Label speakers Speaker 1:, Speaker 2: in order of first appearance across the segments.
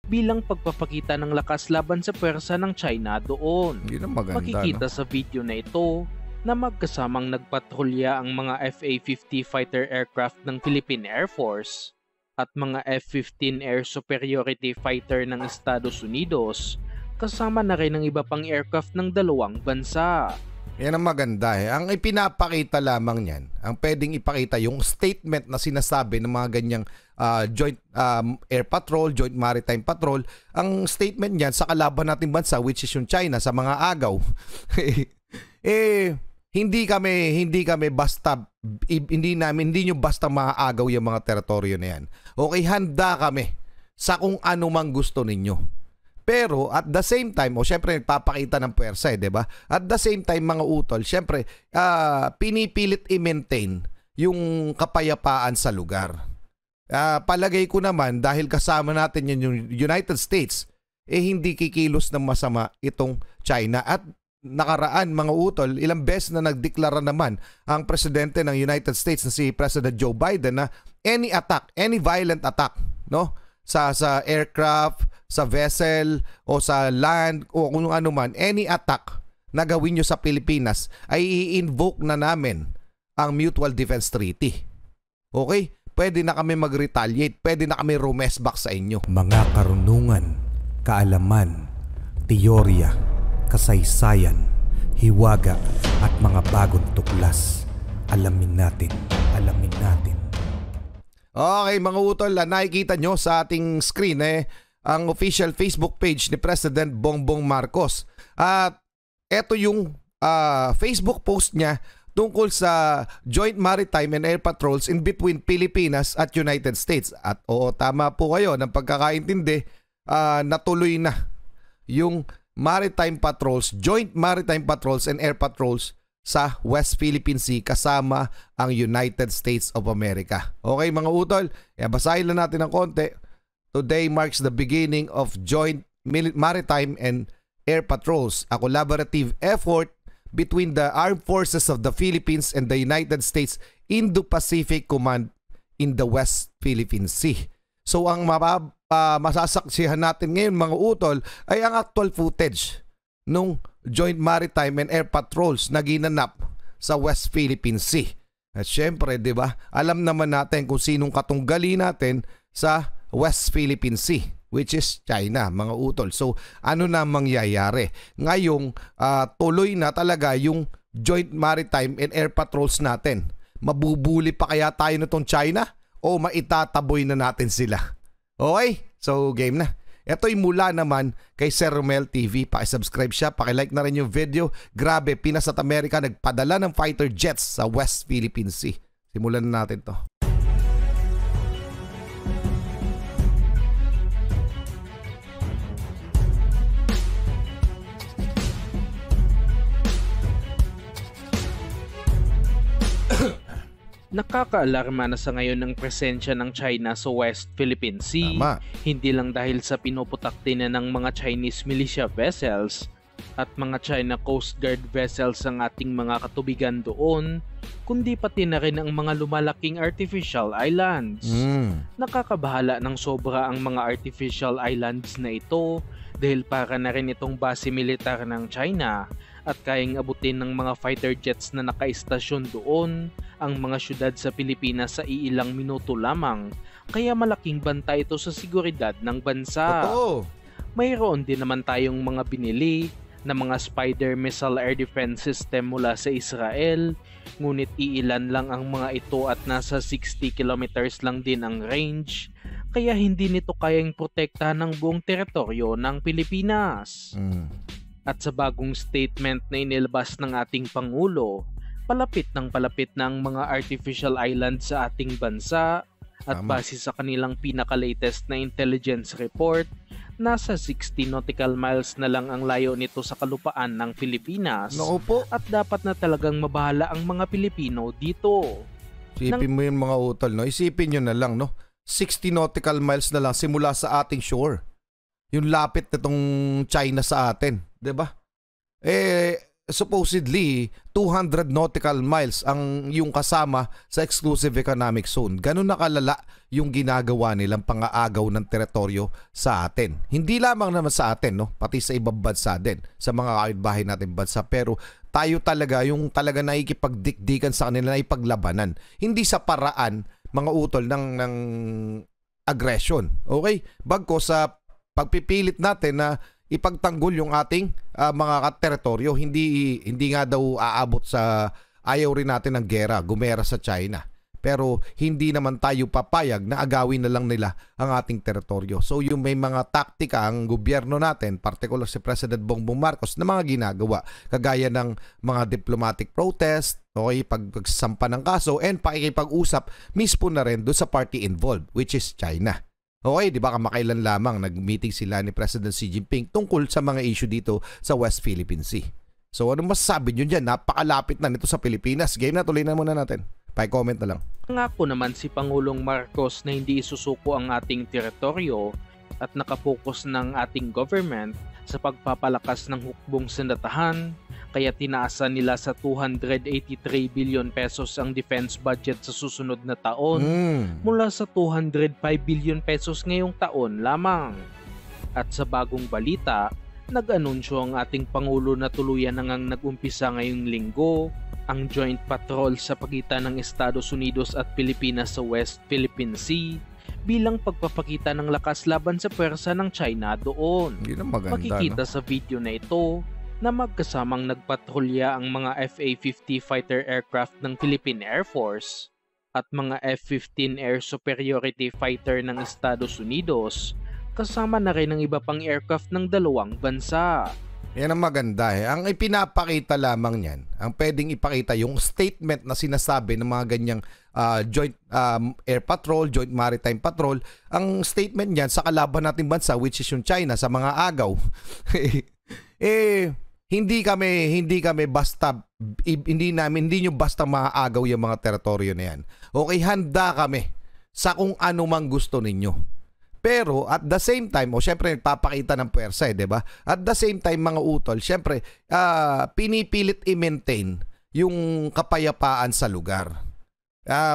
Speaker 1: bilang pagpapakita ng lakas laban sa pwersa ng China doon.
Speaker 2: Hindi na maganda,
Speaker 1: Makikita
Speaker 2: no?
Speaker 1: sa video na ito na magkasamang nagpatrolya ang mga FA-50 fighter aircraft ng Philippine Air Force at mga F-15 Air Superiority Fighter ng Estados Unidos, kasama na rin ang iba pang aircraft ng dalawang bansa.
Speaker 2: Yan ang maganda eh. Ang ipinapakita lamang niyan, ang pwedeng ipakita yung statement na sinasabi ng mga ganyang Joint Air Patrol, Joint Maritime Patrol, ang statement niyan sa kalaban nating bansa, which is yung China, sa mga agaw. Hindi kami basta hindi nyo basta maaagaw yung mga teritoryo na yan. Okay, handa kami sa kung ano mang gusto ninyo. Pero at the same time, syempre nagpapakita ng puwersa, 'di ba? At the same time, mga utol, syempre pinipilit i-maintain yung kapayapaan sa lugar. Palagay ko naman dahil kasama natin yung United States, hindi kikilos ng masama itong China. At nakaraan, mga utol, ilang beses na nagdeklara naman ang presidente ng United States na si President Joe Biden na any attack, any violent attack, no? Sa aircraft, sa vessel o sa land o kung ano man, any attack na gawin nyo sa Pilipinas ay i-invoke na namin ang Mutual Defense Treaty. Okay? Pwede na kami mag-retaliate, pwede na kami rumesback sa inyo.
Speaker 3: Mga karunungan, kaalaman, teorya, kasaysayan, hiwaga at mga bagong tuklas. Alamin natin, alamin natin.
Speaker 2: Okay, mga utol, nakikita nyo sa ating screen ang official Facebook page ni President Bongbong Marcos. At eto yung Facebook post niya tungkol sa Joint Maritime and Air Patrols in between Pilipinas at United States. At oo, tama po kayo ng pagkakaintindi, natuloy na yung Maritime Patrols, Joint Maritime Patrols and Air Patrols sa West Philippine Sea kasama ang United States of America. Okay, mga utol, basahin lang natin ng konti. Today marks the beginning of Joint Maritime and Air Patrols, a collaborative effort between the Armed Forces of the Philippines and the United States Indo-Pacific Command in the West Philippine Sea. So ang masasaksihan natin ngayon, mga utol, ay ang actual footage nung Joint Maritime and Air Patrols na ginanap sa West Philippine Sea. At syempre, di ba, alam naman natin kung sinong katunggali natin sa West Philippine Sea, which is China, mga utol. So, ano na mangyayari? Ngayong tuloy na talaga yung Joint Maritime and Air Patrols natin. Mabubuli pa kaya tayo nitong China? O maitataboy na natin sila? Okay? So, game na. Ito'y mula naman kay Sir Romel TV. Paki-subscribe siya, paki-like na rin yung video. Grabe, Pinas at Amerika nagpadala ng fighter jets sa West Philippine Sea. Simulan na natin to.
Speaker 1: Nakakaalarma na sa ngayon ang presensya ng China sa West Philippine Sea.
Speaker 2: Tama.
Speaker 1: Hindi lang dahil sa pinuputak din na ng mga Chinese militia vessels at mga China Coast Guard vessels ang ating mga katubigan doon, kundi pati na rin ang mga lumalaking artificial islands. Nakakabahala ng sobra ang mga artificial islands na ito dahil para na rin itong base militar ng China at kayang abutin ng mga fighter jets na nakaistasyon doon ang mga syudad sa Pilipinas sa iilang minuto lamang, kaya malaking banta ito sa seguridad ng bansa.
Speaker 2: Totoo.
Speaker 1: Mayroon din naman tayong mga binili na mga Spider missile air defense system mula sa Israel, ngunit iilan lang ang mga ito at nasa 60 kilometers lang din ang range, kaya hindi nito kayang protektahan ng buong teritoryo ng Pilipinas. At sa bagong statement na inilabas ng ating Pangulo, palapit ng palapit na ang mga artificial islands sa ating bansa at base sa kanilang pinaka-latest na intelligence report, nasa 60 nautical miles na lang ang layo nito sa kalupaan ng Pilipinas.
Speaker 2: Naku po.
Speaker 1: At dapat na talagang mabahala ang mga Pilipino dito.
Speaker 2: Isipin mo yun, mga utol, no? Isipin nyo na lang, no? 60 nautical miles na lang simula sa ating shore. Yung lapit nitong China sa atin, 'di ba? supposedly 200 nautical miles ang yung kasama sa exclusive economic zone. Ganun nakalala yung ginagawa nilang pang-aagaw ng teritoryo sa atin. Hindi lamang naman sa atin, no? Pati sa ibang bansa din, sa mga kapitbahay natin bansa. Pero tayo talaga yung talaga nakikipagdikdikan sa kanila na ipaglabanan. Hindi sa paraan, mga utol, ng aggression. Okay? Bagko sa pagpipilit natin na ipagtanggol yung ating mga teritoryo. Hindi nga daw aabot sa ayaw rin natin ng gumera sa China. Pero hindi naman tayo papayag na agawin na lang nila ang ating teritoryo. So yung may mga taktika ang gobyerno natin, particular si President Bongbong Marcos, na mga ginagawa. Kagaya ng mga diplomatic protest, okay, pagsampa ng kaso, and pakikipag-usap mismo na rin doon sa party involved, which is China. Okay, di ba kamakailan lamang nag-meeting sila ni President Xi Jinping tungkol sa mga issue dito sa West Philippine Sea. So ano masasabi nyo dyan? Napakalapit na nito sa Pilipinas. Game na, tuloy na muna natin. Pa-comment na lang.
Speaker 1: Ngako naman si Pangulong Marcos na hindi isusuko ang ating teritoryo at nakapokus ng ating government sa pagpapalakas ng hukbong sandatahan, kaya tinaasan nila sa 283 billion pesos ang defense budget sa susunod na taon mula sa 205 billion pesos ngayong taon lamang. At sa bagong balita, nag-anunsyo ang ating Pangulo na tuluyan na ngang nag-umpisa ngayong linggo ang joint patrol sa pagitan ng Estados Unidos at Pilipinas sa West Philippine Sea bilang pagpapakita ng lakas laban sa pwersa ng China doon. Makikita sa video na ito na magkasamang nagpatrolya ang mga FA-50 fighter aircraft ng Philippine Air Force at mga F-15 Air Superiority Fighter ng Estados Unidos, kasama na rin ang iba pang aircraft ng dalawang bansa.
Speaker 2: Yan ang maganda eh. Ang ipinapakita lamang niyan, ang pwedeng ipakita yung statement na sinasabi ng mga ganyang joint air patrol, joint maritime patrol, ang statement niyan sa kalaban nating bansa, which is yung China, sa mga agaw. Hindi kami basta hindi nyo basta maaagaw yung mga teritoryo na yan. Okay, handa kami sa kung ano mang gusto ninyo. Pero at the same time, syempre nagpapakita ng puwersa, 'di ba? At the same time mga utol, syempre pinipilit i-maintain yung kapayapaan sa lugar.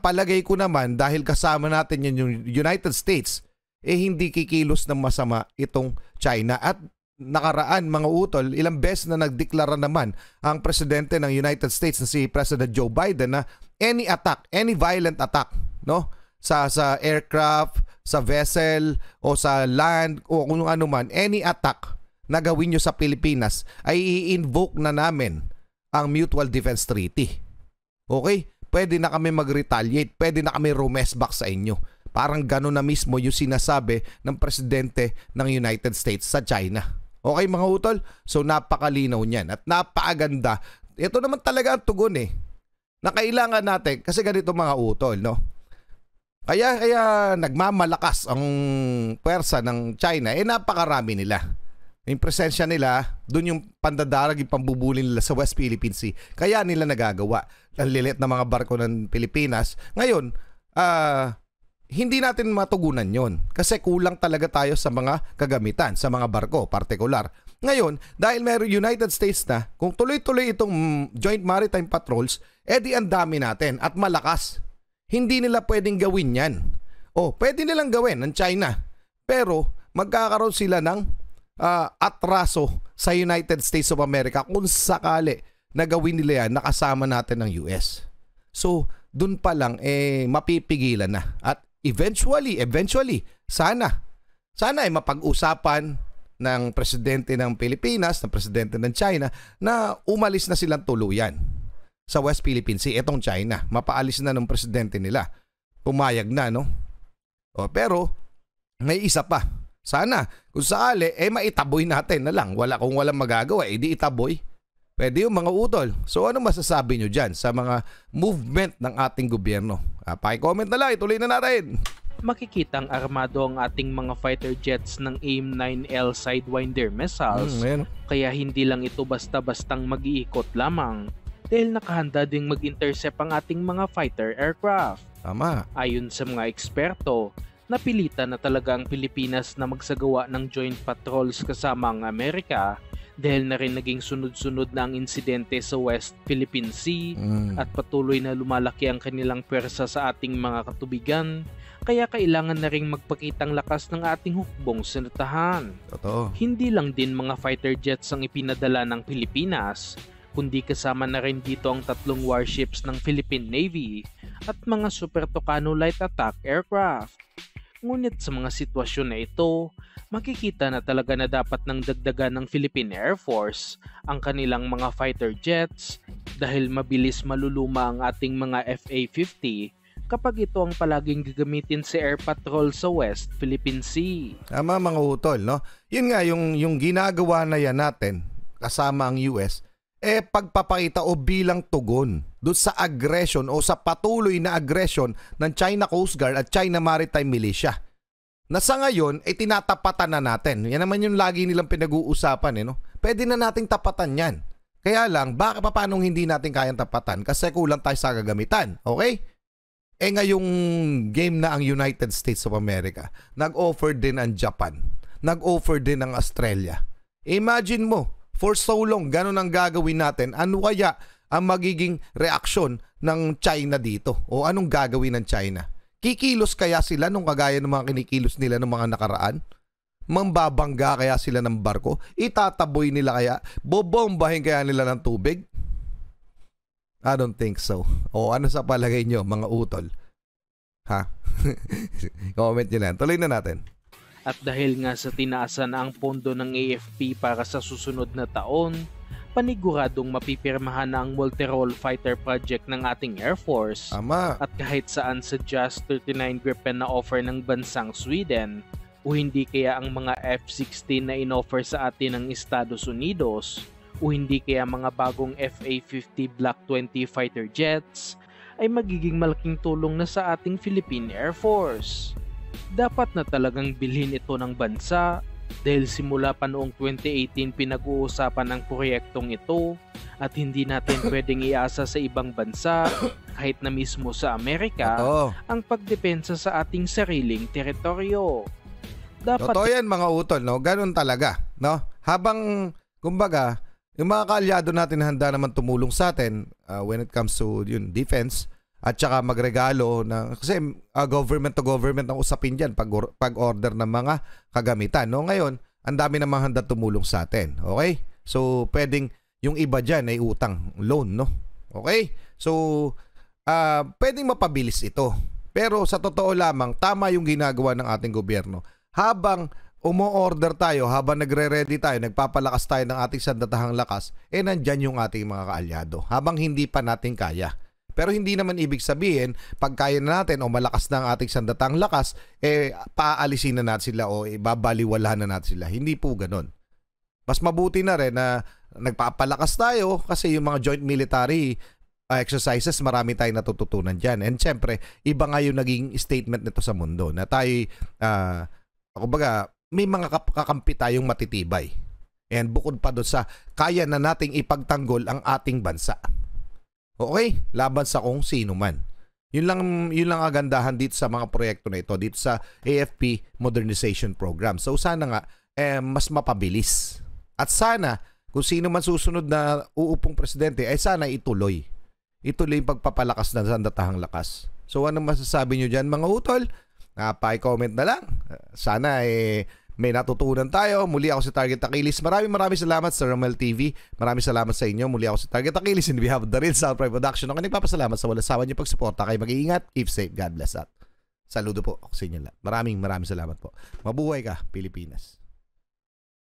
Speaker 2: Palagay ko naman dahil kasama natin yung United States, hindi kikilos ng masama itong China. At nakaraan mga utol, ilang beses na nagdeklara naman ang presidente ng United States na si President Joe Biden na any attack, any violent attack, no? Sa aircraft, sa vessel o sa land o kung ano man, any attack na gawin nyo sa Pilipinas ay i-invoke na namin ang Mutual Defense Treaty. Okay? Pwede na kami mag-retaliate, pwede na kami rumesback sa inyo. Parang gano'n na mismo yung sinasabi ng presidente ng United States sa China. Okay mga utol? So napakalinaw niyan at napakaganda. Ito naman talaga ang tugon na kailangan natin kasi ganito mga utol, no? Kaya nagmamalakas ang puwersa ng China, napakarami nila. Yung presensya nila, doon yung pandadarag, yung pambubulin nila sa West Philippine Sea. Kaya nila nagagawa. Ang lilit na mga barko ng Pilipinas. Ngayon, hindi natin matugunan yon kasi kulang talaga tayo sa mga kagamitan, sa mga barko, partikular. Ngayon, dahil mayroong United States na, kung tuloy-tuloy itong joint maritime patrols, di ang dami natin at malakas. Hindi nila pwedeng gawin yan. Pwede nilang gawin ng China. Pero magkakaroon sila ng atraso sa United States of America kung sakali na gawin nila yan nakasama natin ng US. So, dun pa lang mapipigilan na. At eventually, sana mapag-usapan ng presidente ng Pilipinas, ng presidente ng China na umalis na silang tuluyan sa West Philippine Sea, etong China. Mapaalis na ng presidente nila. Pumayag na, no? Pero, may isa pa. Sana, kung sakali, maitaboy natin na lang. Kung walang magagawa, di itaboy. Pwede yung mga utol. So, ano masasabi nyo dyan sa mga movement ng ating gobyerno? Paki-comment na lang, ituloy na natin.
Speaker 1: Makikitang armado ang ating mga fighter jets ng AIM-9L Sidewinder missiles. Kaya hindi lang ito basta-bastang mag-iikot lamang. Dahil nakahanda ding mag-intercept ang ating mga fighter aircraft.
Speaker 2: Tama.
Speaker 1: Ayon sa mga eksperto, napilitan na talaga ang Pilipinas na magsagawa ng joint patrols kasama ang Amerika Dahil na rin naging sunod-sunod na ang insidente sa West Philippine Sea at patuloy na lumalaki ang kanilang pwersa sa ating mga katubigan, kaya kailangan na ring magpakitang lakas ng ating hukbong sinatahan.
Speaker 2: Totoo.
Speaker 1: Hindi lang din mga fighter jets ang ipinadala ng Pilipinas, kundi kasama na rin dito ang 3 warships ng Philippine Navy at mga Super Tucano light attack aircraft. Ngunit sa mga sitwasyon na ito, makikita na talaga na dapat nang dagdagan ng Philippine Air Force ang kanilang mga fighter jets dahil mabilis maluluma ang ating mga FA-50 kapag ito ang palaging gagamitin sa air patrol sa West Philippine Sea.
Speaker 2: Tama mga utol, no? Yun nga, yung ginagawa na yan natin, kasama ang US, pagpapakita o bilang tugon doon sa aggression o sa patuloy na aggression ng China Coast Guard at China Maritime Militia. Na sa ngayon, tinatapatan na natin. Yan naman yung lagi nilang pinag-uusapan, no? Pwede na nating tapatan yan. Kaya lang, paano hindi natin kayang tapatan? Kasi kulang tayo sa gagamitan, okay? Ngayong game na ang United States of America, nag-offer din ang Japan, nag-offer din ang Australia. Imagine mo, for so long, ganun ang gagawin natin. Ano kaya ang magiging reaksyon ng China dito? O anong gagawin ng China? Kikilos kaya sila nung kagaya ng mga kinikilos nila ng mga nakaraan? Mambabangga kaya sila ng barko? Itataboy nila kaya? Bobombahin kaya nila ng tubig? I don't think so. O ano sa palagay nyo, mga utol? Ha? Comment nyo na. Tuloy na natin.
Speaker 1: At dahil nga sa tinaasan ang pondo ng AFP para sa susunod na taon, paniguradong mapipirmahan na ang multi-role fighter project ng ating Air Force.
Speaker 2: Ama.
Speaker 1: At kahit saan sa JAS 39 Gripen na offer ng bansang Sweden, o hindi kaya ang mga F-16 na in-offer sa atin ng Estados Unidos, o hindi kaya mga bagong FA-50 Block 20 fighter jets, ay magiging malaking tulong na sa ating Philippine Air Force. Dapat na talagang bilhin ito ng bansa dahil simula pa noong 2018 pinag-uusapan ang proyektong ito at hindi natin pwedeng iasa sa ibang bansa kahit na mismo sa Amerika ang pagdepensa sa ating sariling teritoryo.
Speaker 2: Totoo yan mga utol, no? Ganun talaga, no? Habang, kumbaga, yung mga kaalyado natin handa naman tumulong sa atin when it comes to yun, defense at saka magregalo na kasi government to government ang usapin diyan pag-order ng mga kagamitan, no? Ngayon, ang dami namang handa tumulong sa atin. Okay? So, pwedeng yung iba diyan ay utang, loan, no? Okay? So, pwedeng mapabilis ito. Pero sa totoo lamang, tama yung ginagawa ng ating gobyerno. Habang umo-order tayo, habang nagre-ready tayo, nagpapalakas tayo ng ating sandatahang lakas, nandyan yung ating mga kaalyado. Habang hindi pa natin kaya. Pero hindi naman ibig sabihin, pag kaya na natin o malakas na ang ating sandatahang lakas, paalisin na natin sila o babaliwalahan na natin sila. Hindi po ganun. Mas mabuti na rin na nagpapalakas tayo kasi yung mga joint military exercises, marami tayong natututunan dyan. And syempre, iba nga yung naging statement nito sa mundo na tayo, kumbaga, may mga kakampi tayong matitibay. And bukod pa doon sa kaya na nating ipagtanggol ang ating bansa. Okay? Laban sa kung sino man. Yun lang agandahan dito sa mga proyekto na ito, dito sa AFP Modernization Program. So sana nga, mas mapabilis. At sana, kung sino man susunod na uupong presidente, ay sana ituloy. Ituloy yung pagpapalakas ng sandatahang lakas. So ano masasabi nyo dyan mga utol? Pa-comment na lang. Sana may natutunan tayo. Muli ako si Target Achilles. Maraming salamat sa Romel TV. Maraming salamat sa inyo. Muli ako si Target Achilles in behalf of the Real Sound Pride Production. Ako nagpapasalamat sa walang sawa niyo pagsuporta. Kayo mag-iingat. Keep safe. God bless. At saludo po ako sa inyo lahat. Maraming salamat po. Mabuhay ka, Pilipinas.